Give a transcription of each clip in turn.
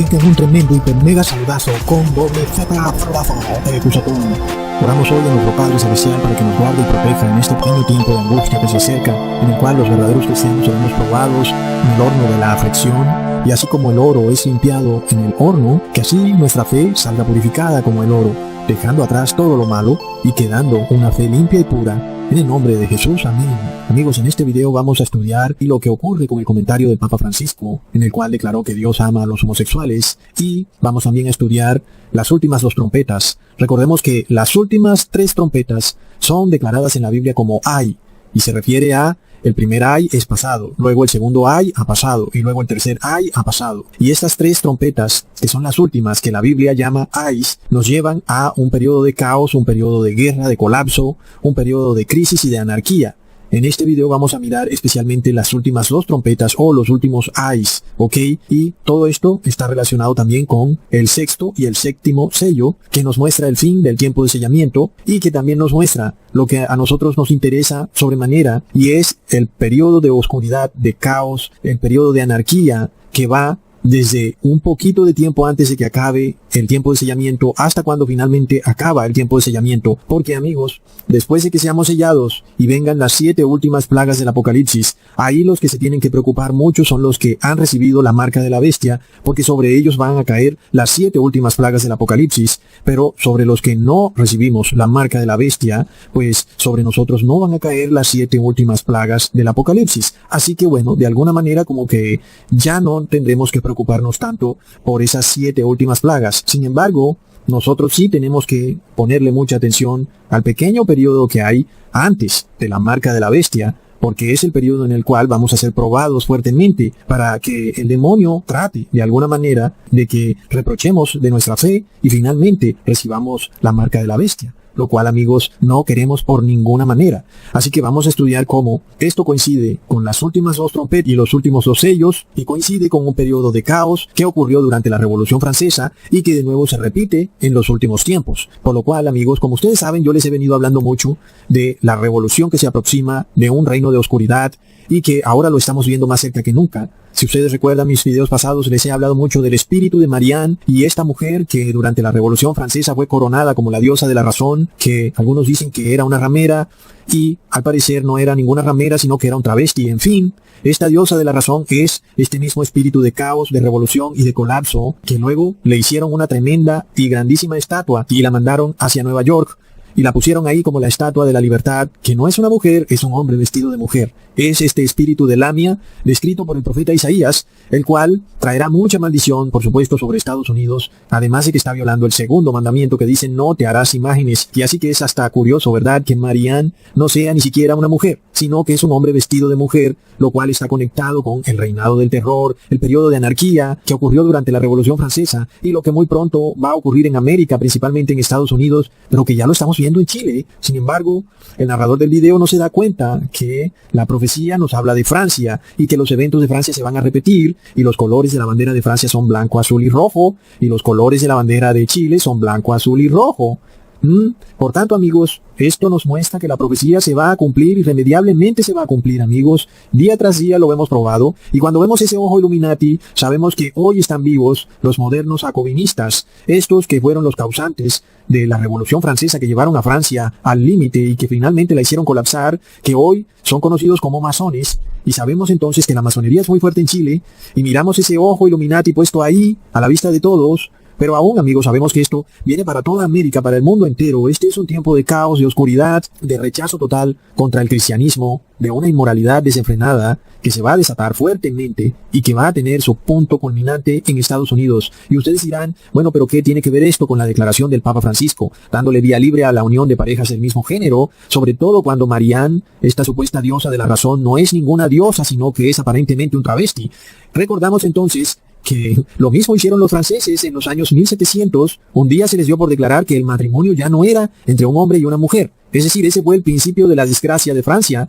tengan un tremendo hiper mega saludazo con doble Z saludazo. Cusatón. Oramos hoy a nuestro Padre Celestial para que nos guarde y proteja en este pequeño tiempo de angustia que se acerca, en el cual los verdaderos cristianos seremos probados en el horno de la aflicción, y así como el oro es limpiado en el horno, que así nuestra fe salga purificada como el oro, dejando atrás todo lo malo y quedando una fe limpia y pura. En el nombre de Jesús, amén. Amigos, en este video vamos a estudiar lo que ocurre con el comentario del Papa Francisco, en el cual declaró que Dios ama a los homosexuales, y vamos también a estudiar las últimas 2 trompetas. Recordemos que las últimas 3 trompetas son declaradas en la Biblia como ay, y se refiere a el primer ay es pasado, luego el segundo ay ha pasado, y luego el tercer ay ha pasado. Y estas 3 trompetas, que son las últimas que la Biblia llama ayes, nos llevan a un periodo de caos, un periodo de guerra, de colapso, un periodo de crisis y de anarquía. En este video vamos a mirar especialmente las últimas 2 trompetas o los últimos ayes, ¿ok? Y todo esto está relacionado también con el 6º y el 7º sello, que nos muestra el fin del tiempo de sellamiento y que también nos muestra lo que a nosotros nos interesa sobremanera, y es el periodo de oscuridad, de caos, el periodo de anarquía que va desde un poquito de tiempo antes de que acabe el tiempo de sellamiento hasta cuando finalmente acaba el tiempo de sellamiento. Porque, amigos, después de que seamos sellados y vengan las 7 últimas plagas del Apocalipsis, ahí los que se tienen que preocupar mucho son los que han recibido la marca de la bestia, porque sobre ellos van a caer las 7 últimas plagas del Apocalipsis. Pero sobre los que no recibimos la marca de la bestia, pues sobre nosotros no van a caer las 7 últimas plagas del Apocalipsis. Así que bueno, de alguna manera como que ya no tendremos que preocuparnos tanto por esas 7 últimas plagas. Sin embargo, nosotros sí tenemos que ponerle mucha atención al pequeño periodo que hay antes de la marca de la bestia, porque es el periodo en el cual vamos a ser probados fuertemente para que el demonio trate de alguna manera de que reprochemos de nuestra fe y finalmente recibamos la marca de la bestia. Lo cual, amigos, no queremos por ninguna manera. Así que vamos a estudiar cómo esto coincide con las últimas 2 trompetas y los últimos 2 sellos, y coincide con un periodo de caos que ocurrió durante la Revolución Francesa y que de nuevo se repite en los últimos tiempos. Por lo cual, amigos, como ustedes saben, yo les he venido hablando mucho de la revolución que se aproxima, de un reino de oscuridad, y que ahora lo estamos viendo más cerca que nunca. Si ustedes recuerdan mis videos pasados, les he hablado mucho del espíritu de Marianne y esta mujer que durante la Revolución Francesa fue coronada como la diosa de la razón, que algunos dicen que era una ramera y al parecer no era ninguna ramera, sino que era un travesti. En fin, esta diosa de la razón es este mismo espíritu de caos, de revolución y de colapso, que luego le hicieron una tremenda y grandísima estatua y la mandaron hacia Nueva York. Y la pusieron ahí como la estatua de la libertad, que no es una mujer, es un hombre vestido de mujer. Es este espíritu de Lamia, descrito por el profeta Isaías, el cual traerá mucha maldición, por supuesto, sobre Estados Unidos, además de que está violando el 2º mandamiento que dice no te harás imágenes. Y así que es hasta curioso, ¿verdad?, que Marianne no sea ni siquiera una mujer, sino que es un hombre vestido de mujer, lo cual está conectado con el reinado del terror, el periodo de anarquía que ocurrió durante la Revolución Francesa, y lo que muy pronto va a ocurrir en América, principalmente en Estados Unidos, pero que ya lo estamos viendo en Chile. Sin embargo, el narrador del video no se da cuenta que la profecía nos habla de Francia y que los eventos de Francia se van a repetir, y los colores de la bandera de Francia son blanco, azul y rojo, y los colores de la bandera de Chile son blanco, azul y rojo. Por tanto, amigos, esto nos muestra que la profecía se va a cumplir, irremediablemente se va a cumplir, amigos. Día tras día lo hemos probado, y cuando vemos ese ojo Illuminati, sabemos que hoy están vivos los modernos jacobinistas, estos que fueron los causantes de la Revolución Francesa, que llevaron a Francia al límite y que finalmente la hicieron colapsar, que hoy son conocidos como masones. Y sabemos entonces que la masonería es muy fuerte en Chile, y miramos ese ojo Illuminati puesto ahí, a la vista de todos. Pero aún, amigos, sabemos que esto viene para toda América, para el mundo entero. Este es un tiempo de caos, de oscuridad, de rechazo total contra el cristianismo, de una inmoralidad desenfrenada que se va a desatar fuertemente y que va a tener su punto culminante en Estados Unidos. Y ustedes dirán, bueno, pero ¿qué tiene que ver esto con la declaración del Papa Francisco, dándole vía libre a la unión de parejas del mismo género, sobre todo cuando Marianne, esta supuesta diosa de la razón, no es ninguna diosa, sino que es aparentemente un travesti? Recordamos entonces que lo mismo hicieron los franceses en los años 1700. Un día se les dio por declarar que el matrimonio ya no era entre un hombre y una mujer. Es decir, ese fue el principio de la desgracia de Francia.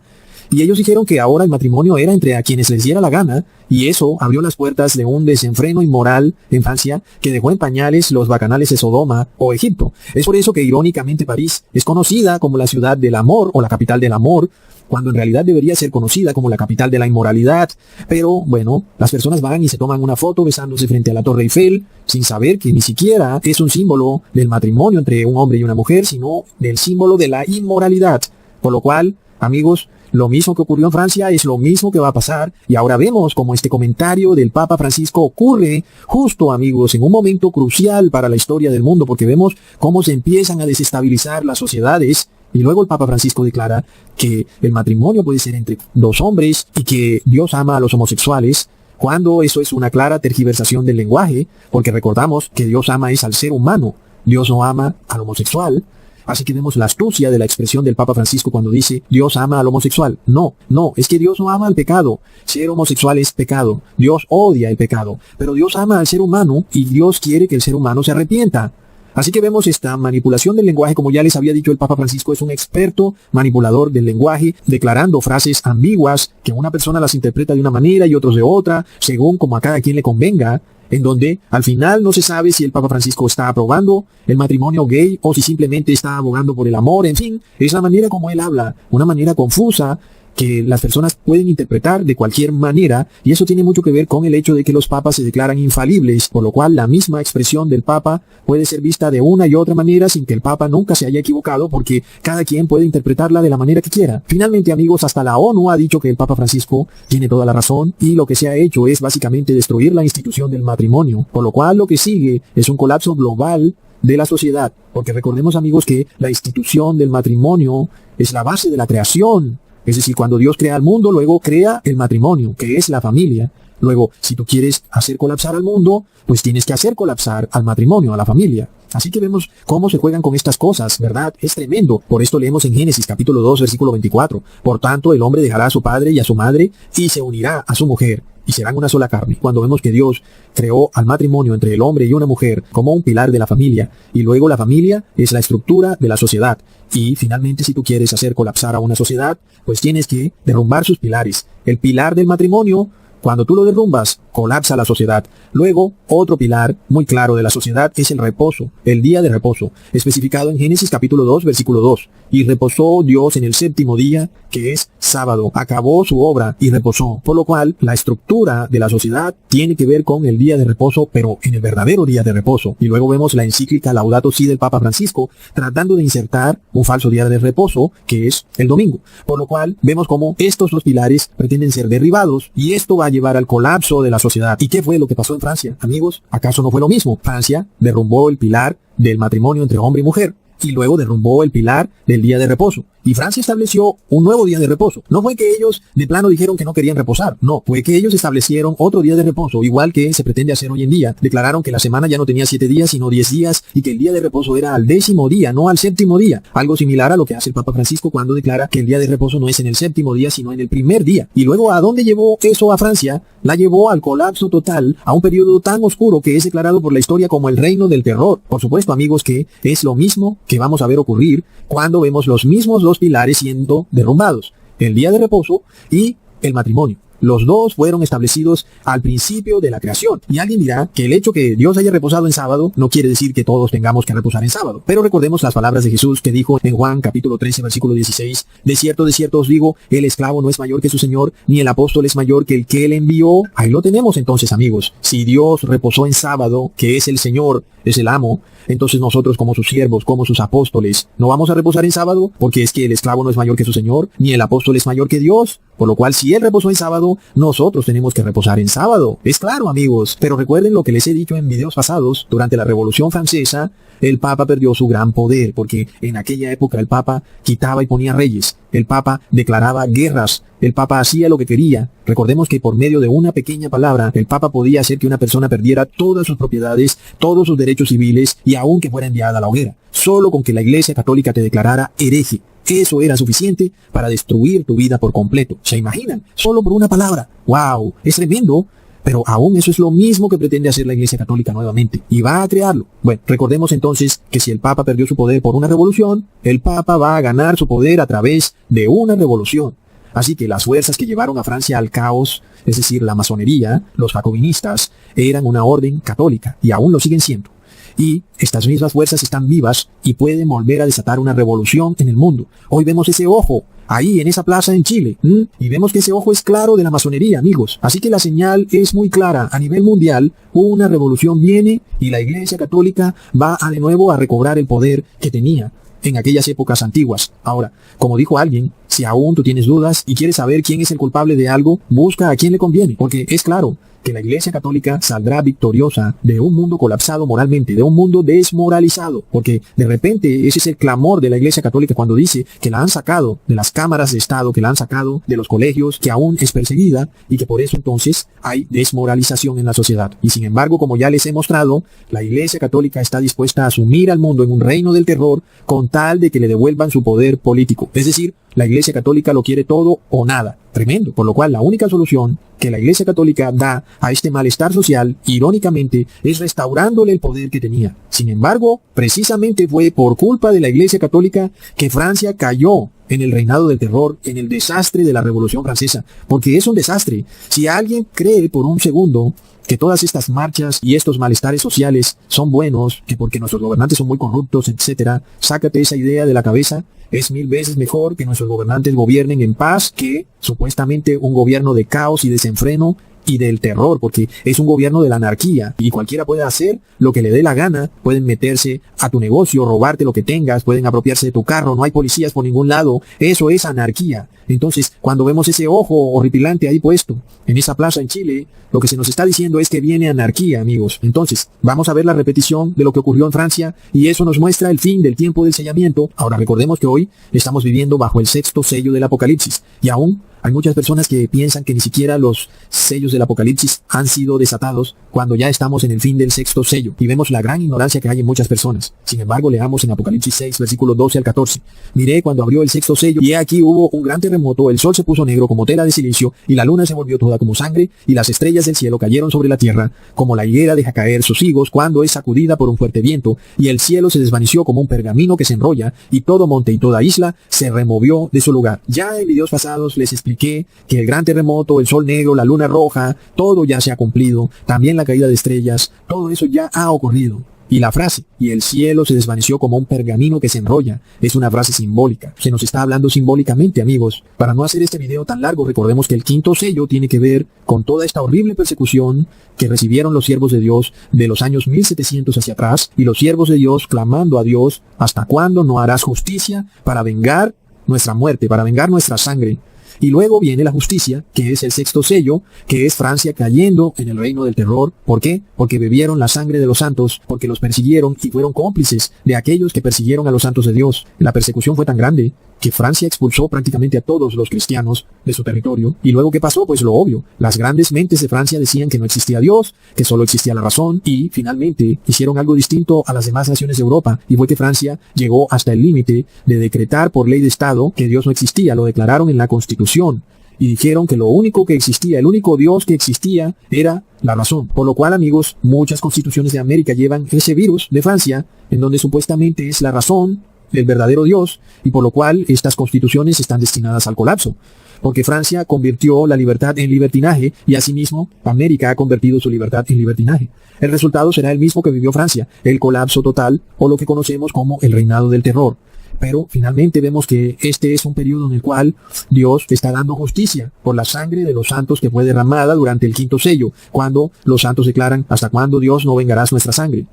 Y ellos dijeron que ahora el matrimonio era entre a quienes les diera la gana, y eso abrió las puertas de un desenfreno inmoral en Francia que dejó en pañales los bacanales de Sodoma o Egipto. Es por eso que irónicamente París es conocida como la ciudad del amor o la capital del amor, cuando en realidad debería ser conocida como la capital de la inmoralidad. Pero bueno, las personas van y se toman una foto besándose frente a la Torre Eiffel, sin saber que ni siquiera es un símbolo del matrimonio entre un hombre y una mujer, sino del símbolo de la inmoralidad. Por lo cual, amigos, lo mismo que ocurrió en Francia es lo mismo que va a pasar, y ahora vemos cómo este comentario del Papa Francisco ocurre justo, amigos, en un momento crucial para la historia del mundo, porque vemos cómo se empiezan a desestabilizar las sociedades. Y luego el Papa Francisco declara que el matrimonio puede ser entre dos hombres y que Dios ama a los homosexuales, cuando eso es una clara tergiversación del lenguaje, porque recordamos que Dios ama es al ser humano, Dios no ama al homosexual. Así que vemos la astucia de la expresión del Papa Francisco cuando dice Dios ama al homosexual. No, es que Dios no ama al pecado. Ser homosexual es pecado. Dios odia el pecado. Pero Dios ama al ser humano y Dios quiere que el ser humano se arrepienta. Así que vemos esta manipulación del lenguaje, como ya les había dicho el Papa Francisco, es un experto manipulador del lenguaje, declarando frases ambiguas que una persona las interpreta de una manera y otros de otra, según como a cada quien le convenga, en donde al final no se sabe si el Papa Francisco está aprobando el matrimonio gay o si simplemente está abogando por el amor. En fin, es la manera como él habla, una manera confusa que las personas pueden interpretar de cualquier manera, y eso tiene mucho que ver con el hecho de que los papas se declaran infalibles, por lo cual la misma expresión del papa puede ser vista de una y otra manera sin que el papa nunca se haya equivocado, porque cada quien puede interpretarla de la manera que quiera. Finalmente, amigos, hasta la ONU ha dicho que el Papa Francisco tiene toda la razón, y lo que se ha hecho es básicamente destruir la institución del matrimonio, por lo cual lo que sigue es un colapso global de la sociedad, porque recordemos, amigos, que la institución del matrimonio es la base de la creación. Es decir, cuando Dios crea el mundo, luego crea el matrimonio, que es la familia. Luego, si tú quieres hacer colapsar al mundo, pues tienes que hacer colapsar al matrimonio, a la familia. Así que vemos cómo se juegan con estas cosas, ¿verdad? Es tremendo. Por esto leemos en Génesis capítulo 2, versículo 24. Por tanto, el hombre dejará a su padre y a su madre y se unirá a su mujer, y serán una sola carne. Cuando vemos que Dios creó al matrimonio entre el hombre y una mujer como un pilar de la familia, y luego la familia es la estructura de la sociedad. Y finalmente, si tú quieres hacer colapsar a una sociedad, pues tienes que derrumbar sus pilares. El pilar del matrimonio, cuando tú lo derrumbas, colapsa la sociedad. Luego, otro pilar muy claro de la sociedad es el reposo, el día de reposo, especificado en Génesis capítulo 2, versículo 2. Y reposó Dios en el séptimo día, que es sábado. Acabó su obra y reposó. Por lo cual, la estructura de la sociedad tiene que ver con el día de reposo, pero en el verdadero día de reposo. Y luego vemos la encíclica Laudato Si del Papa Francisco, tratando de insertar un falso día de reposo, que es el domingo. Por lo cual, vemos cómo estos dos pilares pretenden ser derribados, y esto va a llevar al colapso de la sociedad. ¿Y qué fue lo que pasó en Francia, amigos? ¿Acaso no fue lo mismo? Francia derrumbó el pilar del matrimonio entre hombre y mujer, y luego derrumbó el pilar del día de reposo. Y Francia estableció un nuevo día de reposo. No fue que ellos de plano dijeron que no querían reposar. No, fue que ellos establecieron otro día de reposo, igual que se pretende hacer hoy en día. Declararon que la semana ya no tenía 7 días, sino 10 días, y que el día de reposo era al 10º día, no al 7º día. Algo similar a lo que hace el Papa Francisco cuando declara que el día de reposo no es en el 7º día, sino en el primer día. Y luego, ¿a dónde llevó eso a Francia? La llevó al colapso total, a un periodo tan oscuro que es declarado por la historia como el reino del terror. Por supuesto, amigos, que es lo mismo que vamos a ver ocurrir cuando vemos los mismos dos pilares siendo derrumbados, el día de reposo y el matrimonio. Los dos fueron establecidos al principio de la creación. Y alguien dirá que el hecho que Dios haya reposado en sábado no quiere decir que todos tengamos que reposar en sábado. Pero recordemos las palabras de Jesús que dijo en Juan capítulo 13, versículo 16. De cierto os digo, el esclavo no es mayor que su señor, ni el apóstol es mayor que el que él envió. Ahí lo tenemos entonces, amigos. Si Dios reposó en sábado, que es el Señor, es el amo, entonces nosotros como sus siervos, como sus apóstoles, ¿no vamos a reposar en sábado? Porque es que el esclavo no es mayor que su señor, ni el apóstol es mayor que Dios. Por lo cual, si él reposó en sábado, nosotros tenemos que reposar en sábado. Es claro, amigos. Pero recuerden lo que les he dicho en videos pasados. Durante la Revolución Francesa, el Papa perdió su gran poder, porque en aquella época el Papa quitaba y ponía reyes. El Papa declaraba guerras. El Papa hacía lo que quería. Recordemos que por medio de una pequeña palabra, el Papa podía hacer que una persona perdiera todas sus propiedades, todos sus derechos civiles, y aun que fuera enviada a la hoguera. Solo con que la Iglesia Católica te declarara hereje. Eso era suficiente para destruir tu vida por completo. ¿Se imaginan? Solo por una palabra. ¡Wow! Es tremendo. Pero aún eso es lo mismo que pretende hacer la Iglesia Católica nuevamente. Y va a crearlo. Bueno, recordemos entonces que si el Papa perdió su poder por una revolución, el Papa va a ganar su poder a través de una revolución. Así que las fuerzas que llevaron a Francia al caos, es decir, la masonería, los jacobinistas, eran una orden católica y aún lo siguen siendo. Y estas mismas fuerzas están vivas y pueden volver a desatar una revolución en el mundo. Hoy vemos ese ojo ahí en esa plaza en Chile, y vemos que ese ojo es claro de la masonería, amigos. Así que la señal es muy clara. A nivel mundial, una revolución viene y la Iglesia Católica va de nuevo a recobrar el poder que tenía en aquellas épocas antiguas. Ahora, como dijo alguien, si aún tú tienes dudas y quieres saber quién es el culpable de algo, busca a quién le conviene, porque es claro que la Iglesia Católica saldrá victoriosa de un mundo colapsado moralmente, de un mundo desmoralizado, porque de repente ese es el clamor de la Iglesia Católica cuando dice que la han sacado de las cámaras de Estado, que la han sacado de los colegios, que aún es perseguida y que por eso entonces hay desmoralización en la sociedad. Y sin embargo, como ya les he mostrado, la Iglesia Católica está dispuesta a sumir al mundo en un reino del terror con tal de que le devuelvan su poder político. Es decir, la Iglesia Católica lo quiere todo o nada. Tremendo. Por lo cual la única solución que la Iglesia Católica da a este malestar social, irónicamente, es restaurándole el poder que tenía. Sin embargo, precisamente fue por culpa de la Iglesia Católica que Francia cayó en el reinado del terror, en el desastre de la Revolución Francesa. Porque es un desastre. Si alguien cree por un segundo que todas estas marchas y estos malestares sociales son buenos, que porque nuestros gobernantes son muy corruptos, etcétera, sácate esa idea de la cabeza. Es 1000 veces mejor que nuestros gobernantes gobiernen en paz que supuestamente un gobierno de caos y desenfreno y del terror, porque es un gobierno de la anarquía y cualquiera puede hacer lo que le dé la gana. Pueden meterse a tu negocio, robarte lo que tengas, pueden apropiarse de tu carro, no hay policías por ningún lado. Eso es anarquía. Entonces, cuando vemos ese ojo horripilante ahí puesto en esa plaza en Chile, lo que se nos está diciendo es que viene anarquía, amigos. Entonces, vamos a ver la repetición de lo que ocurrió en Francia y eso nos muestra el fin del tiempo del sellamiento. Ahora recordemos que hoy estamos viviendo bajo el 6º sello del Apocalipsis y aún hay muchas personas que piensan que ni siquiera los sellos del Apocalipsis han sido desatados cuando ya estamos en el fin del 6º sello. Y vemos la gran ignorancia que hay en muchas personas. Sin embargo, leamos en Apocalipsis 6, versículos 12 al 14. Miré cuando abrió el 6º sello, y he aquí hubo un gran terremoto, el sol se puso negro como tela de silicio, y la luna se volvió toda como sangre, y las estrellas del cielo cayeron sobre la tierra, como la higuera deja caer sus higos cuando es sacudida por un fuerte viento, y el cielo se desvaneció como un pergamino que se enrolla, y todo monte y toda isla se removió de su lugar. Ya en videos pasados les expliqué que el gran terremoto, el sol negro, la luna roja, todo ya se ha cumplido. También la caída de estrellas, todo eso ya ha ocurrido. Y la frase, y el cielo se desvaneció como un pergamino que se enrolla, es una frase simbólica. Se nos está hablando simbólicamente, amigos. Para no hacer este video tan largo, recordemos que el 5º sello tiene que ver con toda esta horrible persecución que recibieron los siervos de Dios de los años 1700 hacia atrás, y los siervos de Dios clamando a Dios, ¿hasta cuándo no harás justicia para vengar nuestra muerte, para vengar nuestra sangre? Y luego viene la justicia, que es el 6º sello, que es Francia cayendo en el reino del terror. ¿Por qué? Porque bebieron la sangre de los santos, porque los persiguieron y fueron cómplices de aquellos que persiguieron a los santos de Dios. La persecución fue tan grande que Francia expulsó prácticamente a todos los cristianos de su territorio. ¿Y luego qué pasó? Pues lo obvio. Las grandes mentes de Francia decían que no existía Dios, que solo existía la razón, y finalmente hicieron algo distinto a las demás naciones de Europa, y fue que Francia llegó hasta el límite de decretar por ley de Estado que Dios no existía. Lo declararon en la Constitución. Y dijeron que lo único que existía, el único Dios que existía, era la razón. Por lo cual, amigos, muchas constituciones de América llevan ese virus de Francia, en donde supuestamente es la razón, el verdadero Dios, y por lo cual estas constituciones están destinadas al colapso. Porque Francia convirtió la libertad en libertinaje, y asimismo América ha convertido su libertad en libertinaje. El resultado será el mismo que vivió Francia, el colapso total, o lo que conocemos como el reinado del terror. Pero finalmente vemos que este es un periodo en el cual Dios está dando justicia por la sangre de los santos que fue derramada durante el 5º sello, cuando los santos declaran, ¿hasta cuándo Dios no vengarás nuestra sangre?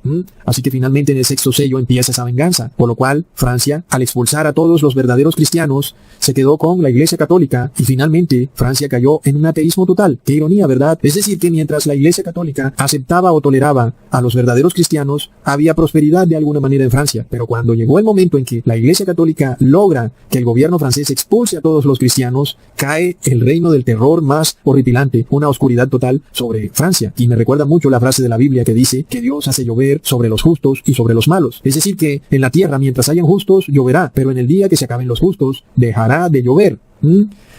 Así que finalmente en el 6º sello empieza esa venganza, por lo cual Francia, al expulsar a todos los verdaderos cristianos, se quedó con la Iglesia Católica, y finalmente Francia cayó en un ateísmo total. Qué ironía, ¿verdad? Es decir, que mientras la Iglesia Católica aceptaba o toleraba a los verdaderos cristianos, había prosperidad de alguna manera en Francia, pero cuando llegó el momento en que la Iglesia Católica logra que el gobierno francés expulse a todos los cristianos, cae el reino del terror más horripilante, una oscuridad total sobre Francia. Y me recuerda mucho la frase de la Biblia que dice que Dios hace llover sobre los justos y sobre los malos. Es decir, que en la tierra mientras hayan justos lloverá, pero en el día que se acaben los justos dejará de llover.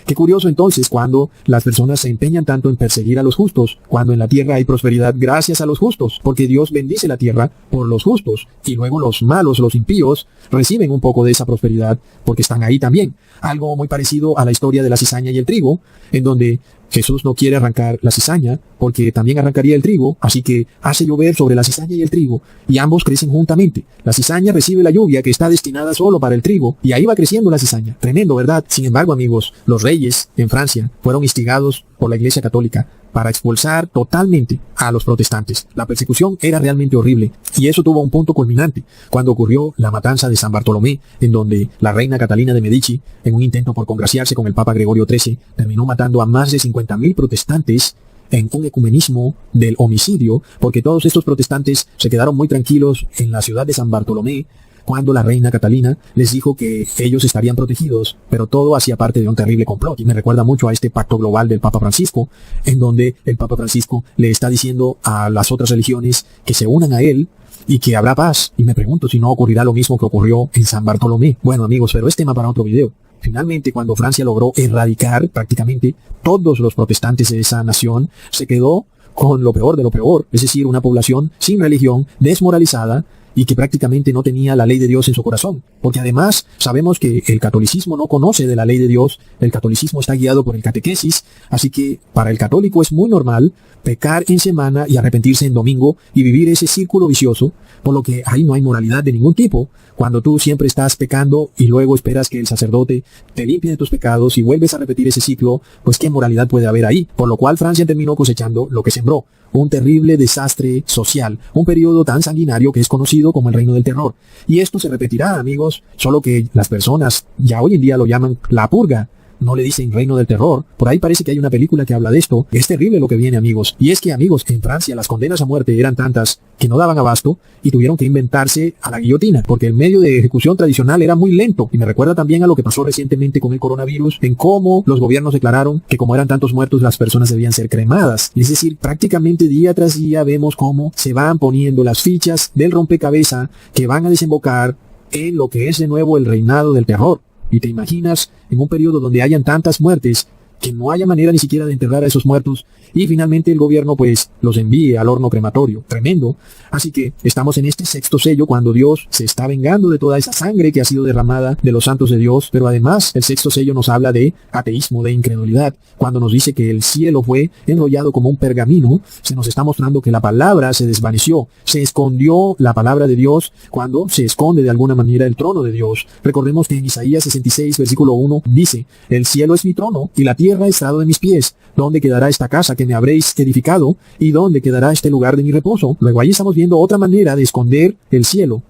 Qué curioso entonces cuando las personas se empeñan tanto en perseguir a los justos, cuando en la tierra hay prosperidad gracias a los justos, porque Dios bendice la tierra por los justos, y luego los malos, los impíos, reciben un poco de esa prosperidad porque están ahí también. Algo muy parecido a la historia de la cizaña y el trigo, en donde Jesús no quiere arrancar la cizaña porque también arrancaría el trigo, así que hace llover sobre la cizaña y el trigo, y ambos crecen juntamente. La cizaña recibe la lluvia que está destinada solo para el trigo, y ahí va creciendo la cizaña. Tremendo, ¿verdad? Sin embargo, amigos, los reyes en Francia fueron instigados por la Iglesia Católica para expulsar totalmente a los protestantes. La persecución era realmente horrible, y eso tuvo un punto culminante cuando ocurrió la matanza de San Bartolomé, en donde la reina Catalina de Medici, en un intento por congraciarse con el Papa Gregorio XIII, terminó matando a más de 50.000 protestantes en un ecumenismo del homicidio, porque todos estos protestantes se quedaron muy tranquilos en la ciudad de San Bartolomé, cuando la reina Catalina les dijo que ellos estarían protegidos, pero todo hacía parte de un terrible complot. Y me recuerda mucho a este pacto global del Papa Francisco, en donde el Papa Francisco le está diciendo a las otras religiones que se unan a él y que habrá paz. Y me pregunto si no ocurrirá lo mismo que ocurrió en San Bartolomé. Bueno, amigos, pero es tema para otro video. Finalmente, cuando Francia logró erradicar prácticamente todos los protestantes de esa nación, se quedó con lo peor de lo peor, es decir, una población sin religión, desmoralizada, y que prácticamente no tenía la ley de Dios en su corazón. Porque además sabemos que el catolicismo no conoce de la ley de Dios, el catolicismo está guiado por el catequesis, así que para el católico es muy normal pecar en semana y arrepentirse en domingo y vivir ese círculo vicioso, por lo que ahí no hay moralidad de ningún tipo. Cuando tú siempre estás pecando y luego esperas que el sacerdote te limpie de tus pecados y vuelves a repetir ese ciclo, pues qué moralidad puede haber ahí. Por lo cual Francia terminó cosechando lo que sembró, un terrible desastre social, un periodo tan sanguinario que es conocido como el Reino del Terror. Y esto se repetirá, amigos, solo que las personas ya hoy en día lo llaman la purga. No le dicen Reino del Terror. Por ahí parece que hay una película que habla de esto. Es terrible lo que viene, amigos. Y es que, amigos, en Francia las condenas a muerte eran tantas que no daban abasto y tuvieron que inventarse a la guillotina, porque el medio de ejecución tradicional era muy lento. Y me recuerda también a lo que pasó recientemente con el coronavirus, en cómo los gobiernos declararon que como eran tantos muertos, las personas debían ser cremadas. Es decir, prácticamente día tras día vemos cómo se van poniendo las fichas del rompecabezas que van a desembocar en lo que es de nuevo el reinado del terror. Y te imaginas en un periodo donde hayan tantas muertes, que no haya manera ni siquiera de enterrar a esos muertos, y finalmente el gobierno pues los envíe al horno crematorio. Tremendo. Así que estamos en este sexto sello cuando Dios se está vengando de toda esa sangre que ha sido derramada de los santos de Dios, pero además el sexto sello nos habla de ateísmo, de incredulidad. Cuando nos dice que el cielo fue enrollado como un pergamino, se nos está mostrando que la palabra se desvaneció, se escondió la palabra de Dios cuando se esconde de alguna manera el trono de Dios. Recordemos que en Isaías 66, versículo 1, dice, el cielo es mi trono y la tierra estrado de mis pies. ¿Dónde quedará esta casa que me habréis edificado? ¿Y dónde quedará este lugar de mi reposo? Luego ahí estamos viendo otra manera de esconder el cielo,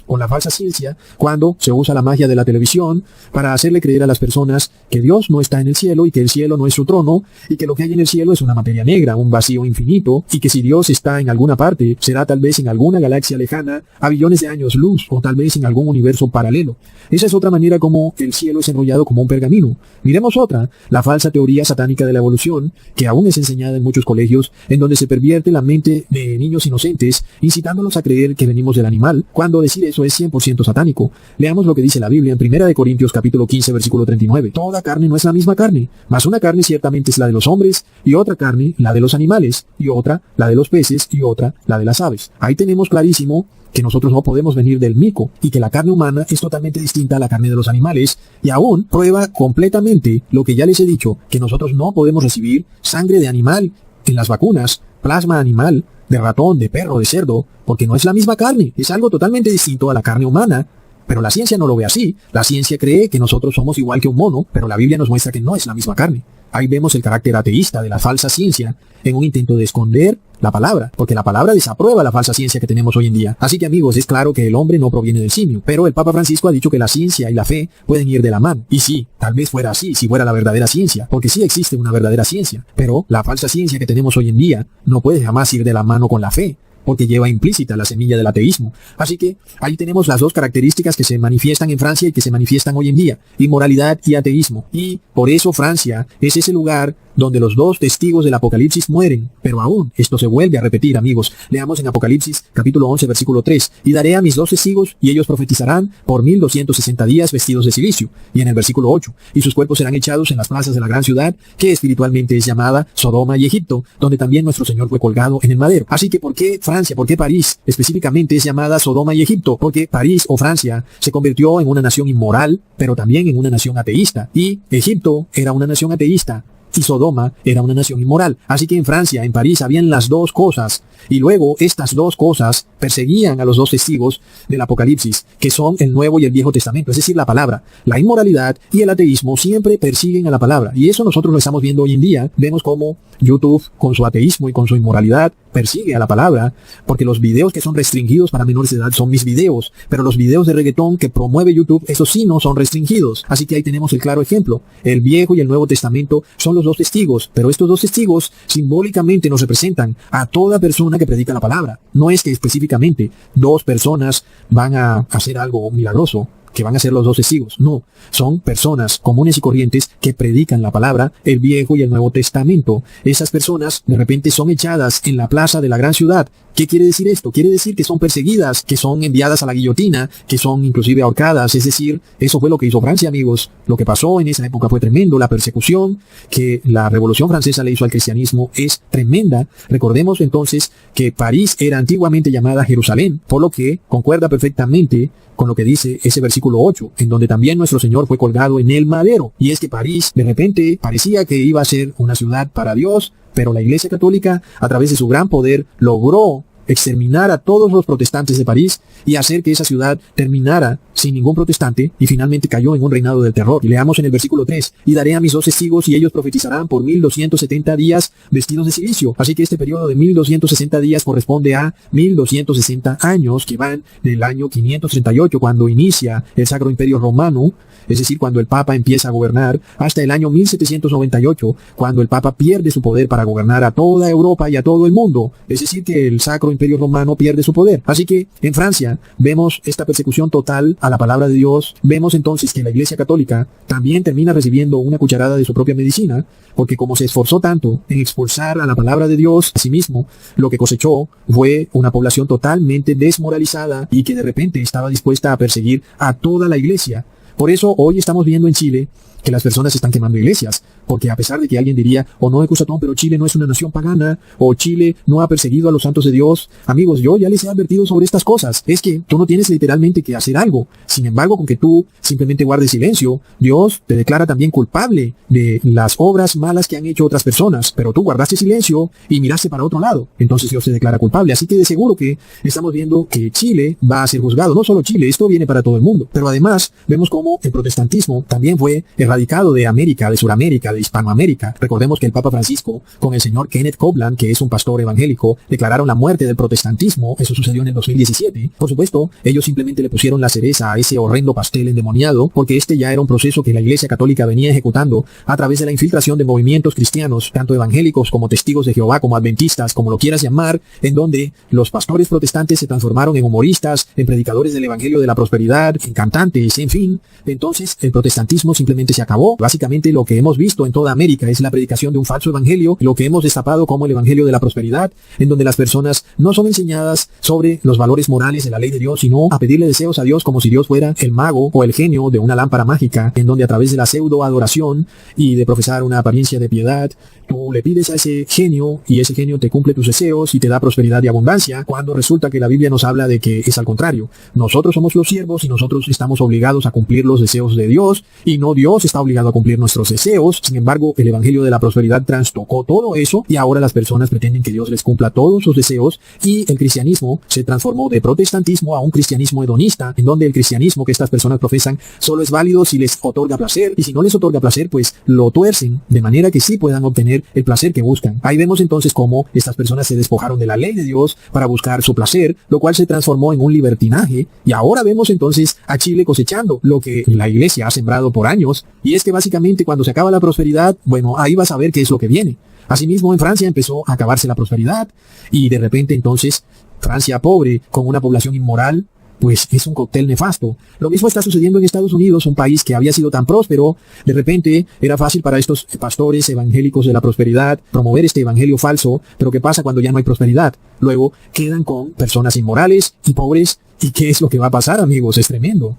con la falsa ciencia, cuando se usa la magia de la televisión para hacerle creer a las personas que Dios no está en el cielo y que el cielo no es su trono y que lo que hay en el cielo es una materia negra, un vacío infinito, y que si Dios está en alguna parte, será tal vez en alguna galaxia lejana a billones de años luz o tal vez en algún universo paralelo. Esa es otra manera como el cielo es enrollado como un pergamino. Miremos otra, la falsa teoría satánica de la evolución, que aún es enseñada en muchos colegios, en donde se pervierte la mente de niños inocentes, incitándolos a creer que venimos del animal, cuando decir eso es 100% satánico. Leamos lo que dice la Biblia en 1 Corintios capítulo 15, versículo 39. Toda carne no es la misma carne, mas una carne ciertamente es la de los hombres, y otra carne la de los animales, y otra la de los peces, y otra la de las aves. Ahí tenemos clarísimo que nosotros no podemos venir del mico, y que la carne humana es totalmente distinta a la carne de los animales, y aún prueba completamente lo que ya les he dicho, que nosotros no podemos recibir sangre de animal en las vacunas, plasma animal, de ratón, de perro, de cerdo, porque no es la misma carne, es algo totalmente distinto a la carne humana. Pero la ciencia no lo ve así. La ciencia cree que nosotros somos igual que un mono, pero la Biblia nos muestra que no es la misma carne. Ahí vemos el carácter ateísta de la falsa ciencia en un intento de esconder la palabra, porque la palabra desaprueba la falsa ciencia que tenemos hoy en día. Así que, amigos, es claro que el hombre no proviene del simio, pero el Papa Francisco ha dicho que la ciencia y la fe pueden ir de la mano. Y sí, tal vez fuera así, si fuera la verdadera ciencia, porque sí existe una verdadera ciencia, pero la falsa ciencia que tenemos hoy en día no puede jamás ir de la mano con la fe, porque lleva implícita la semilla del ateísmo. Así que ahí tenemos las dos características que se manifiestan en Francia y que se manifiestan hoy en día, inmoralidad y ateísmo. Y por eso Francia es ese lugar donde los dos testigos del Apocalipsis mueren. Pero aún, esto se vuelve a repetir, amigos. Leamos en Apocalipsis, capítulo 11, versículo 3. Y daré a mis 2 testigos, y ellos profetizarán por 1260 días vestidos de silicio. Y en el versículo 8. Y sus cuerpos serán echados en las plazas de la gran ciudad, que espiritualmente es llamada Sodoma y Egipto, donde también nuestro Señor fue colgado en el madero. Así que, ¿por qué Francia, por qué París específicamente es llamada Sodoma y Egipto? Porque París o Francia se convirtió en una nación inmoral, pero también en una nación ateísta. Y Egipto era una nación ateísta. Y Sodoma era una nación inmoral. Así que en Francia, en París, habían las dos cosas. Y luego estas dos cosas perseguían a los 2 testigos del Apocalipsis, que son el Nuevo y el Viejo Testamento, es decir, la palabra. La inmoralidad y el ateísmo siempre persiguen a la palabra. Y eso nosotros lo estamos viendo hoy en día. Vemos cómo YouTube, con su ateísmo y con su inmoralidad, persigue a la palabra, porque los videos que son restringidos para menores de edad son mis videos, pero los videos de reggaetón que promueve YouTube, esos sí no son restringidos. Así que ahí tenemos el claro ejemplo. El Viejo y el Nuevo Testamento son los 2 testigos, pero estos 2 testigos simbólicamente nos representan a toda persona que predica la palabra. No es que específicamente 2 personas van a hacer algo milagroso, que van a ser los 2 testigos. No, son personas comunes y corrientes que predican la palabra, el Viejo y el Nuevo Testamento. Esas personas de repente son echadas en la plaza de la gran ciudad. ¿Qué quiere decir esto? Quiere decir que son perseguidas, que son enviadas a la guillotina, que son inclusive ahorcadas. Es decir, eso fue lo que hizo Francia, amigos. Lo que pasó en esa época fue tremendo. La persecución que la Revolución Francesa le hizo al cristianismo es tremenda. Recordemos entonces que París era antiguamente llamada Jerusalén, por lo que concuerda perfectamente con lo que dice ese versículo 8, en donde también nuestro Señor fue colgado en el madero. Y es que París, de repente, parecía que iba a ser una ciudad para Dios, pero la Iglesia Católica, a través de su gran poder, logró exterminar a todos los protestantes de París y hacer que esa ciudad terminara sin ningún protestante y finalmente cayó en un reinado del terror. Y leamos en el versículo 3, y daré a mis 2 testigos y ellos profetizarán por 1270 días vestidos de silicio. Así que este periodo de 1260 días corresponde a 1260 años que van del año 538 cuando inicia el Sacro Imperio Romano, es decir, cuando el Papa empieza a gobernar, hasta el año 1798 cuando el Papa pierde su poder para gobernar a toda Europa y a todo el mundo. Es decir, que el Sacro Imperio Romano pierde su poder. Así que en Francia vemos esta persecución total a la palabra de Dios. Vemos entonces que la Iglesia Católica también termina recibiendo una cucharada de su propia medicina, porque como se esforzó tanto en expulsar a la palabra de Dios a sí mismo, lo que cosechó fue una población totalmente desmoralizada y que de repente estaba dispuesta a perseguir a toda la Iglesia. Por eso hoy estamos viendo en Chile que las personas están quemando iglesias, porque a pesar de que alguien diría, o no, Ecusatón, pero Chile no es una nación pagana, o Chile no ha perseguido a los santos de Dios. Amigos, yo ya les he advertido sobre estas cosas. Es que tú no tienes literalmente que hacer algo. Sin embargo, con que tú simplemente guardes silencio, Dios te declara también culpable de las obras malas que han hecho otras personas, pero tú guardaste silencio y miraste para otro lado. Entonces Dios te declara culpable. Así que de seguro que estamos viendo que Chile va a ser juzgado. No solo Chile, esto viene para todo el mundo. Pero además, vemos cómo el protestantismo también fue erradicado de América, de Suramérica, de Hispanoamérica. Recordemos que el Papa Francisco, con el señor Kenneth Copeland, que es un pastor evangélico, declararon la muerte del protestantismo. Eso sucedió en el 2017. Por supuesto, ellos simplemente le pusieron la cereza a ese horrendo pastel endemoniado, porque este ya era un proceso que la Iglesia Católica venía ejecutando a través de la infiltración de movimientos cristianos, tanto evangélicos como testigos de Jehová, como adventistas, como lo quieras llamar, en donde los pastores protestantes se transformaron en humoristas, en predicadores del Evangelio de la prosperidad, en cantantes, en fin. Entonces, el protestantismo simplemente se acabó. Básicamente lo que hemos visto en toda América es la predicación de un falso evangelio, lo que hemos destapado como el evangelio de la prosperidad, en donde las personas no son enseñadas sobre los valores morales de la ley de Dios, sino a pedirle deseos a Dios como si Dios fuera el mago o el genio de una lámpara mágica, en donde a través de la pseudo adoración y de profesar una apariencia de piedad, tú le pides a ese genio y ese genio te cumple tus deseos y te da prosperidad y abundancia, cuando resulta que la Biblia nos habla de que es al contrario. Nosotros somos los siervos y nosotros estamos obligados a cumplir los deseos de Dios y no Dios está obligado a cumplir nuestros deseos. Sin embargo, el evangelio de la prosperidad trastocó todo eso y ahora las personas pretenden que Dios les cumpla todos sus deseos y el cristianismo se transformó de protestantismo a un cristianismo hedonista, en donde el cristianismo que estas personas profesan solo es válido si les otorga placer y si no les otorga placer, pues lo tuercen de manera que sí puedan obtener el placer que buscan. Ahí vemos entonces cómo estas personas se despojaron de la ley de Dios para buscar su placer, lo cual se transformó en un libertinaje y ahora vemos entonces a Chile cosechando lo que la iglesia ha sembrado por años y es que básicamente cuando se acaba la prosperidad, bueno, ahí vas a ver qué es lo que viene. Asimismo en Francia empezó a acabarse la prosperidad y de repente entonces Francia pobre con una población inmoral pues es un cóctel nefasto. Lo mismo está sucediendo en Estados Unidos, un país que había sido tan próspero. De repente era fácil para estos pastores evangélicos de la prosperidad promover este evangelio falso, pero ¿qué pasa cuando ya no hay prosperidad? Luego quedan con personas inmorales y pobres. ¿Y qué es lo que va a pasar, amigos? Es tremendo.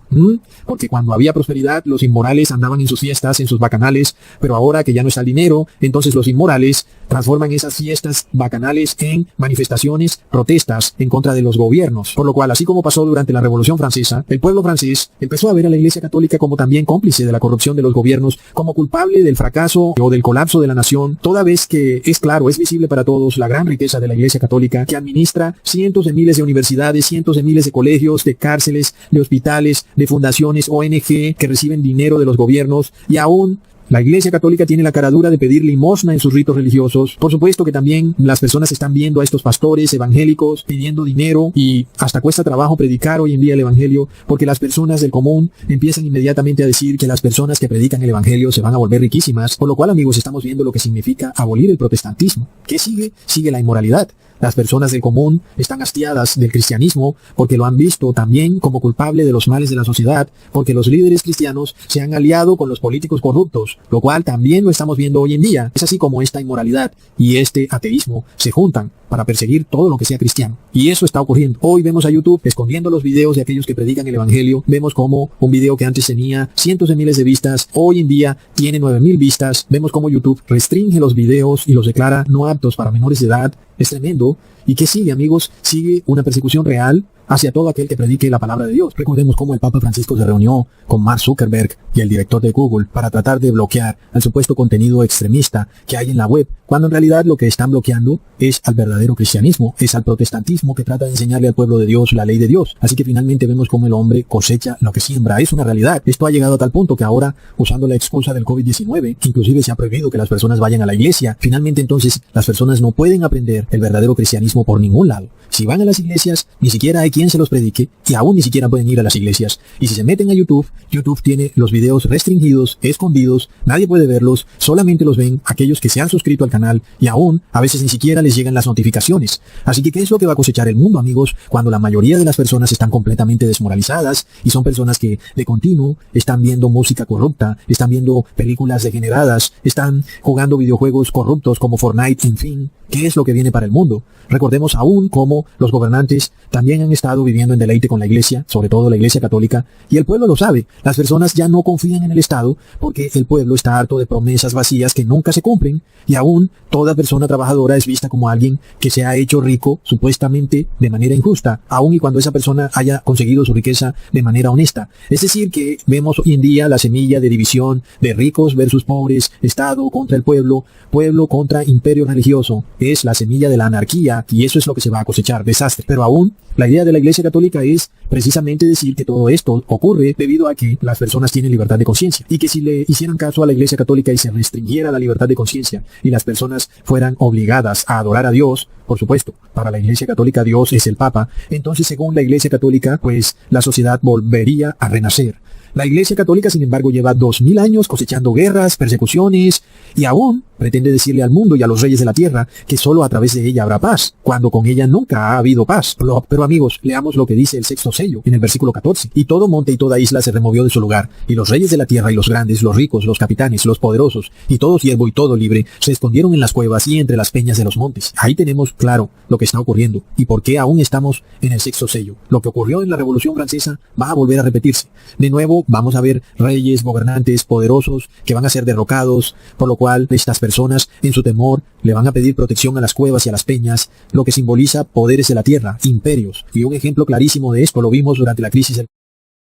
Porque cuando había prosperidad, los inmorales andaban en sus fiestas, en sus bacanales, pero ahora que ya no está el dinero, entonces los inmorales transforman esas fiestas bacanales en manifestaciones, protestas en contra de los gobiernos. Por lo cual, así como pasó durante la Revolución Francesa, el pueblo francés empezó a ver a la Iglesia Católica como también cómplice de la corrupción de los gobiernos, como culpable del fracaso o del colapso de la nación, toda vez que es claro, es visible para todos la gran riqueza de la Iglesia Católica, que administra cientos de miles de universidades, cientos de miles de colegios, de cárceles, de hospitales, de fundaciones, ONG, que reciben dinero de los gobiernos, y aún la Iglesia Católica tiene la caradura de pedir limosna en sus ritos religiosos. Por supuesto que también las personas están viendo a estos pastores evangélicos pidiendo dinero, y hasta cuesta trabajo predicar hoy en día el evangelio, porque las personas del común empiezan inmediatamente a decir que las personas que predican el evangelio se van a volver riquísimas, por lo cual, amigos, estamos viendo lo que significa abolir el protestantismo. ¿Qué sigue? Sigue la inmoralidad. Las personas del común están hastiadas del cristianismo porque lo han visto también como culpable de los males de la sociedad, porque los líderes cristianos se han aliado con los políticos corruptos, lo cual también lo estamos viendo hoy en día. Es así como esta inmoralidad y este ateísmo se juntan para perseguir todo lo que sea cristiano. Y eso está ocurriendo. Hoy vemos a YouTube escondiendo los videos de aquellos que predican el evangelio. Vemos como un video que antes tenía cientos de miles de vistas, hoy en día tiene 9,000 vistas. Vemos como YouTube restringe los videos y los declara no aptos para menores de edad. Es tremendo. ¿Y qué sigue, amigos? Sigue una persecución real hacia todo aquel que predique la palabra de Dios. Recordemos cómo el Papa Francisco se reunió con Mark Zuckerberg y el director de Google para tratar de bloquear el supuesto contenido extremista que hay en la web, cuando en realidad lo que están bloqueando es al verdadero cristianismo, es al protestantismo que trata de enseñarle al pueblo de Dios la ley de Dios. Así que finalmente vemos cómo el hombre cosecha lo que siembra. Es una realidad. Esto ha llegado a tal punto que ahora, usando la excusa del COVID-19, inclusive se ha prohibido que las personas vayan a la iglesia. Finalmente entonces las personas no pueden aprender el verdadero cristianismo por ningún lado. Si van a las iglesias, ni siquiera hay quien se los predique, y aún ni siquiera pueden ir a las iglesias. Y si se meten a YouTube, YouTube tiene los videos restringidos, escondidos, nadie puede verlos, solamente los ven aquellos que se han suscrito al canal, y aún a veces ni siquiera les llegan las notificaciones. Así que ¿qué es lo que va a cosechar el mundo, amigos, cuando la mayoría de las personas están completamente desmoralizadas y son personas que de continuo están viendo música corrupta, están viendo películas degeneradas, están jugando videojuegos corruptos como Fortnite, en fin? ¿Qué es lo que viene para el mundo? Recordemos aún cómo los gobernantes también han estado viviendo en deleite con la iglesia, sobre todo la iglesia católica, y el pueblo lo sabe. Las personas ya no confían en el Estado porque el pueblo está harto de promesas vacías que nunca se cumplen, y aún toda persona trabajadora es vista como alguien que se ha hecho rico supuestamente de manera injusta, aun y cuando esa persona haya conseguido su riqueza de manera honesta. Es decir, que vemos hoy en día la semilla de división de ricos versus pobres, Estado contra el pueblo, pueblo contra imperio religioso. Es la semilla de la anarquía, y eso es lo que se va a cosechar, desastre. Pero aún, la idea de la Iglesia Católica es precisamente decir que todo esto ocurre debido a que las personas tienen libertad de conciencia, y que si le hicieran caso a la Iglesia Católica y se restringiera la libertad de conciencia y las personas fueran obligadas a adorar a Dios, por supuesto, para la Iglesia Católica Dios es el Papa, entonces según la Iglesia Católica, pues la sociedad volvería a renacer. La Iglesia Católica, sin embargo, lleva 2000 años cosechando guerras, persecuciones, y aún pretende decirle al mundo y a los reyes de la tierra que solo a través de ella habrá paz, cuando con ella nunca ha habido paz. Pero amigos, leamos lo que dice el sexto sello, en el versículo 14. Y todo monte y toda isla se removió de su lugar, y los reyes de la tierra y los grandes, los ricos, los capitanes, los poderosos, y todo siervo y todo libre, se escondieron en las cuevas y entre las peñas de los montes. Ahí tenemos claro lo que está ocurriendo, y por qué aún estamos en el sexto sello. Lo que ocurrió en la Revolución Francesa va a volver a repetirse. De nuevo, vamos a ver reyes, gobernantes, poderosos, que van a ser derrocados, por lo cual estas personas, en su temor, le van a pedir protección a las cuevas y a las peñas, lo que simboliza poderes de la tierra, imperios. Y un ejemplo clarísimo de esto lo vimos durante la crisis del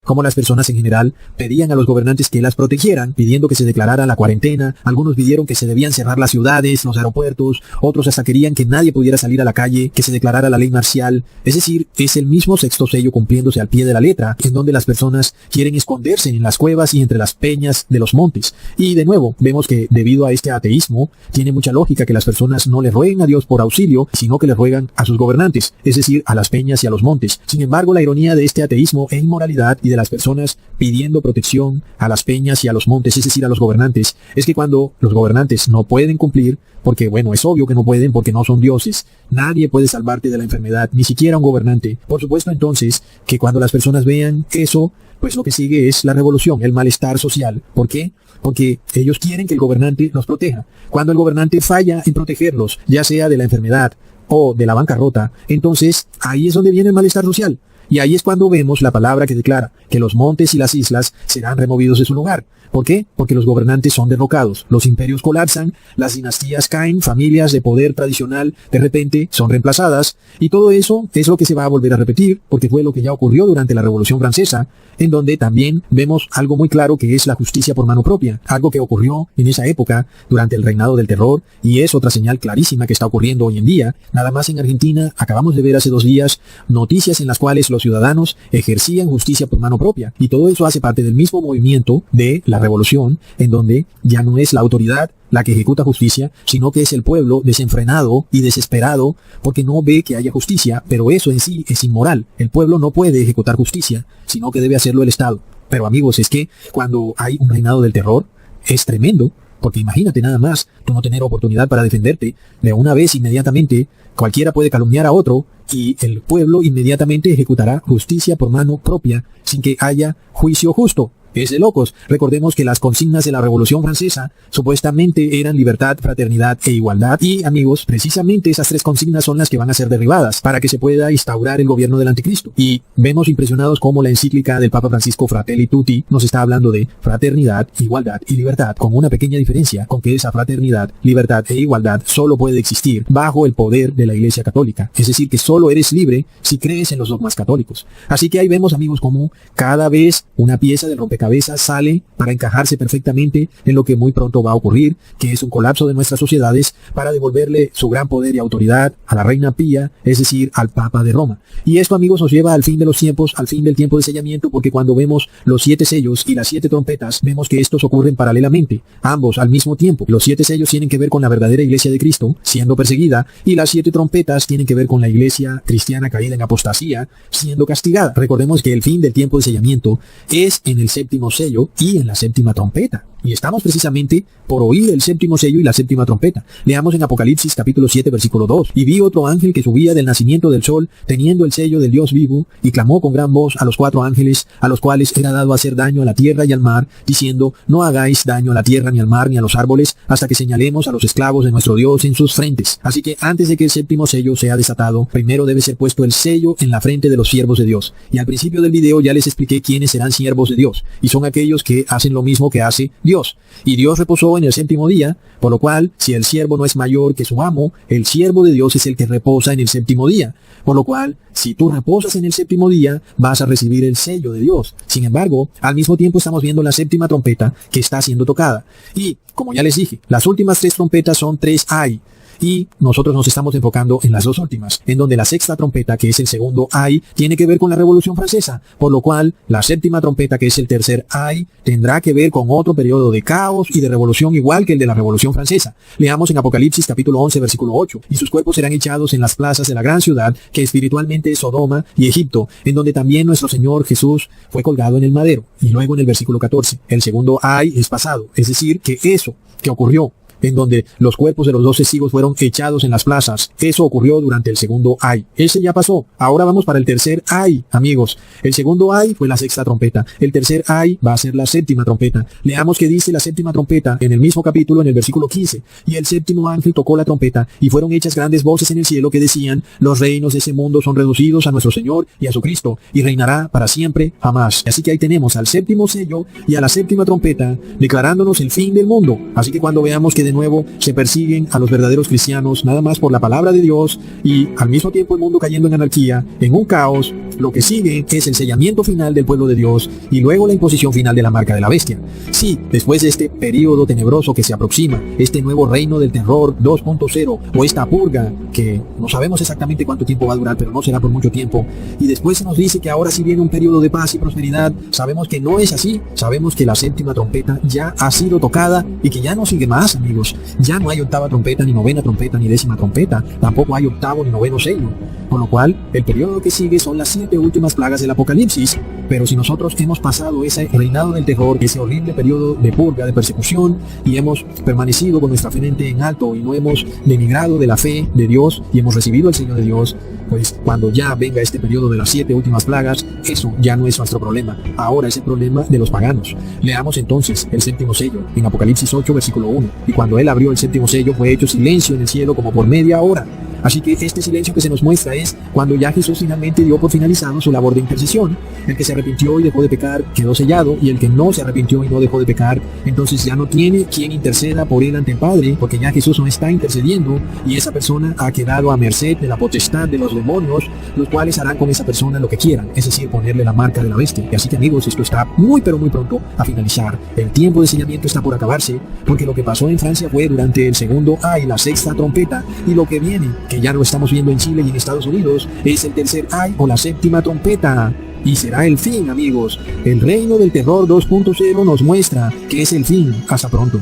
como las personas en general pedían a los gobernantes que las protegieran, pidiendo que se declarara la cuarentena. Algunos pidieron que se debían cerrar las ciudades, los aeropuertos, otros hasta querían que nadie pudiera salir a la calle, que se declarara la ley marcial. Es decir, es el mismo sexto sello cumpliéndose al pie de la letra, en donde las personas quieren esconderse en las cuevas y entre las peñas de los montes. Y de nuevo, vemos que debido a este ateísmo, tiene mucha lógica que las personas no le rueguen a Dios por auxilio, sino que le ruegan a sus gobernantes, es decir, a las peñas y a los montes. Sin embargo, la ironía de este ateísmo e inmoralidad y de las personas pidiendo protección a las peñas y a los montes, es decir, a los gobernantes, es que cuando los gobernantes no pueden cumplir, porque bueno, es obvio que no pueden porque no son dioses, nadie puede salvarte de la enfermedad, ni siquiera un gobernante. Por supuesto entonces que cuando las personas vean eso, pues lo que sigue es la revolución, el malestar social. ¿Por qué? Porque ellos quieren que el gobernante los proteja. Cuando el gobernante falla en protegerlos, ya sea de la enfermedad o de la bancarrota, entonces ahí es donde viene el malestar social. Y ahí es cuando vemos la palabra que declara que los montes y las islas serán removidos de su lugar. ¿Por qué? Porque los gobernantes son derrocados, los imperios colapsan, las dinastías caen, familias de poder tradicional de repente son reemplazadas, y todo eso es lo que se va a volver a repetir, porque fue lo que ya ocurrió durante la Revolución Francesa, en donde también vemos algo muy claro que es la justicia por mano propia, algo que ocurrió en esa época durante el reinado del terror, y es otra señal clarísima que está ocurriendo hoy en día. Nada más en Argentina acabamos de ver hace 2 días noticias en las cuales los ciudadanos ejercían justicia por mano propia, y todo eso hace parte del mismo movimiento de la revolución, en donde ya no es la autoridad la que ejecuta justicia, sino que es el pueblo desenfrenado y desesperado porque no ve que haya justicia, pero eso en sí es inmoral. El pueblo no puede ejecutar justicia, sino que debe hacerlo el Estado. Pero amigos, es que cuando hay un reinado del terror, es tremendo, porque imagínate nada más, tú no tener oportunidad para defenderte, de una vez inmediatamente cualquiera puede calumniar a otro y el pueblo inmediatamente ejecutará justicia por mano propia sin que haya juicio justo. Es de locos. Recordemos que las consignas de la Revolución Francesa supuestamente eran libertad, fraternidad e igualdad. Y amigos, precisamente esas 3 consignas son las que van a ser derribadas para que se pueda instaurar el gobierno del anticristo. Y vemos impresionados cómo la encíclica del Papa Francisco Fratelli Tutti nos está hablando de fraternidad, igualdad y libertad, con una pequeña diferencia, con que esa fraternidad, libertad e igualdad solo puede existir bajo el poder de la Iglesia Católica. Es decir, que solo eres libre si crees en los dogmas católicos. Así que ahí vemos, amigos, cómo cada vez una pieza del rompecabezas sale para encajarse perfectamente en lo que muy pronto va a ocurrir, que es un colapso de nuestras sociedades para devolverle su gran poder y autoridad a la Reina Pía, es decir, al Papa de Roma. Y esto, amigos, nos lleva al fin de los tiempos, al fin del tiempo de sellamiento, porque cuando vemos los 7 sellos y las 7 trompetas, vemos que estos ocurren paralelamente, ambos al mismo tiempo. Los 7 sellos tienen que ver con la verdadera Iglesia de Cristo, siendo perseguida, y las 7 trompetas tienen que ver con la Iglesia cristiana caída en apostasía, siendo castigada. Recordemos que el fin del tiempo de sellamiento es en el 7º sello y en la 7ª trompeta. Y estamos precisamente por oír el 7º sello y la 7ª trompeta. Leamos en Apocalipsis capítulo 7 versículo 2. Y vi otro ángel que subía del nacimiento del sol, teniendo el sello del Dios vivo, y clamó con gran voz a los 4 ángeles, a los cuales era dado hacer daño a la tierra y al mar, diciendo, no hagáis daño a la tierra ni al mar ni a los árboles, hasta que señalemos a los esclavos de nuestro Dios en sus frentes. Así que antes de que el 7º sello sea desatado, primero debe ser puesto el sello en la frente de los siervos de Dios. Y al principio del video ya les expliqué quiénes serán siervos de Dios, y son aquellos que hacen lo mismo que hace Dios. Y Dios reposó en el 7º día, por lo cual, si el siervo no es mayor que su amo, el siervo de Dios es el que reposa en el 7º día. Por lo cual, si tú reposas en el 7º día, vas a recibir el sello de Dios. Sin embargo, al mismo tiempo estamos viendo la 7ª trompeta que está siendo tocada. Y, como ya les dije, las últimas 3 trompetas son 3 ay. Y nosotros nos estamos enfocando en las 2 últimas, en donde la 6ª trompeta, que es el segundo ay, tiene que ver con la Revolución Francesa, por lo cual la 7ª trompeta, que es el tercer ay, tendrá que ver con otro periodo de caos y de revolución igual que el de la Revolución Francesa. Leamos en Apocalipsis capítulo 11 versículo 8, y sus cuerpos serán echados en las plazas de la gran ciudad, que espiritualmente es Sodoma y Egipto, en donde también nuestro Señor Jesús fue colgado en el madero. Y luego en el versículo 14, el segundo ay es pasado, es decir, que eso que ocurrió en donde los cuerpos de los 2 testigos fueron echados en las plazas. Eso ocurrió durante el segundo ay. Ese ya pasó. Ahora vamos para el tercer ay, amigos. El segundo ay fue la 6ª trompeta. El tercer ay va a ser la 7ª trompeta. Leamos que dice la 7ª trompeta en el mismo capítulo, en el versículo 15. Y el 7º ángel tocó la trompeta, y fueron hechas grandes voces en el cielo que decían, los reinos de ese mundo son reducidos a nuestro Señor y a su Cristo, y reinará para siempre, jamás. Así que ahí tenemos al 7º sello y a la 7ª trompeta, declarándonos el fin del mundo. Así que cuando veamos que de nuevo se persiguen a los verdaderos cristianos nada más por la palabra de Dios y al mismo tiempo el mundo cayendo en anarquía, en un caos, lo que sigue es el sellamiento final del pueblo de Dios y luego la imposición final de la marca de la bestia. Sí, después de este período tenebroso que se aproxima, este nuevo reino del terror 2.0 o esta purga que no sabemos exactamente cuánto tiempo va a durar, pero no será por mucho tiempo, y después se nos dice que ahora sí viene un periodo de paz y prosperidad, sabemos que no es así, sabemos que la 7ª trompeta ya ha sido tocada y que ya no sigue más, amigos. amigos. Ya no hay octava trompeta, ni novena trompeta, ni décima trompeta. Tampoco hay octavo ni noveno sello. Con lo cual, el periodo que sigue son las 7 últimas plagas del Apocalipsis. Pero si nosotros hemos pasado ese reinado del terror, ese horrible periodo de purga, de persecución, y hemos permanecido con nuestra frente en alto y no hemos denigrado de la fe de Dios y hemos recibido el sello de Dios, pues cuando ya venga este periodo de las 7 últimas plagas, eso ya no es nuestro problema. Ahora es el problema de los paganos. Leamos entonces el séptimo sello en Apocalipsis 8, versículo 1. Y cuando él abrió el séptimo sello, fue hecho silencio en el cielo como por media hora. Así que este silencio que se nos muestra es cuando ya Jesús finalmente dio por finalizado su labor de intercesión. El que se arrepintió y dejó de pecar quedó sellado, y el que no se arrepintió y no dejó de pecar, entonces ya no tiene quien interceda por él ante el Padre, porque ya Jesús no está intercediendo, y esa persona ha quedado a merced de la potestad de los demonios, los cuales harán con esa persona lo que quieran, es decir, ponerle la marca de la bestia. Y así que, amigos, esto está muy pero muy pronto a finalizar. El tiempo de sellamiento está por acabarse, porque lo que pasó en Francia fue durante el segundo ay, la sexta trompeta, y lo que viene, que ya lo estamos viendo en Chile y en Estados Unidos, es el tercer ay o la séptima trompeta. Y será el fin, amigos. El reino del terror 2.0 nos muestra que es el fin. Hasta pronto.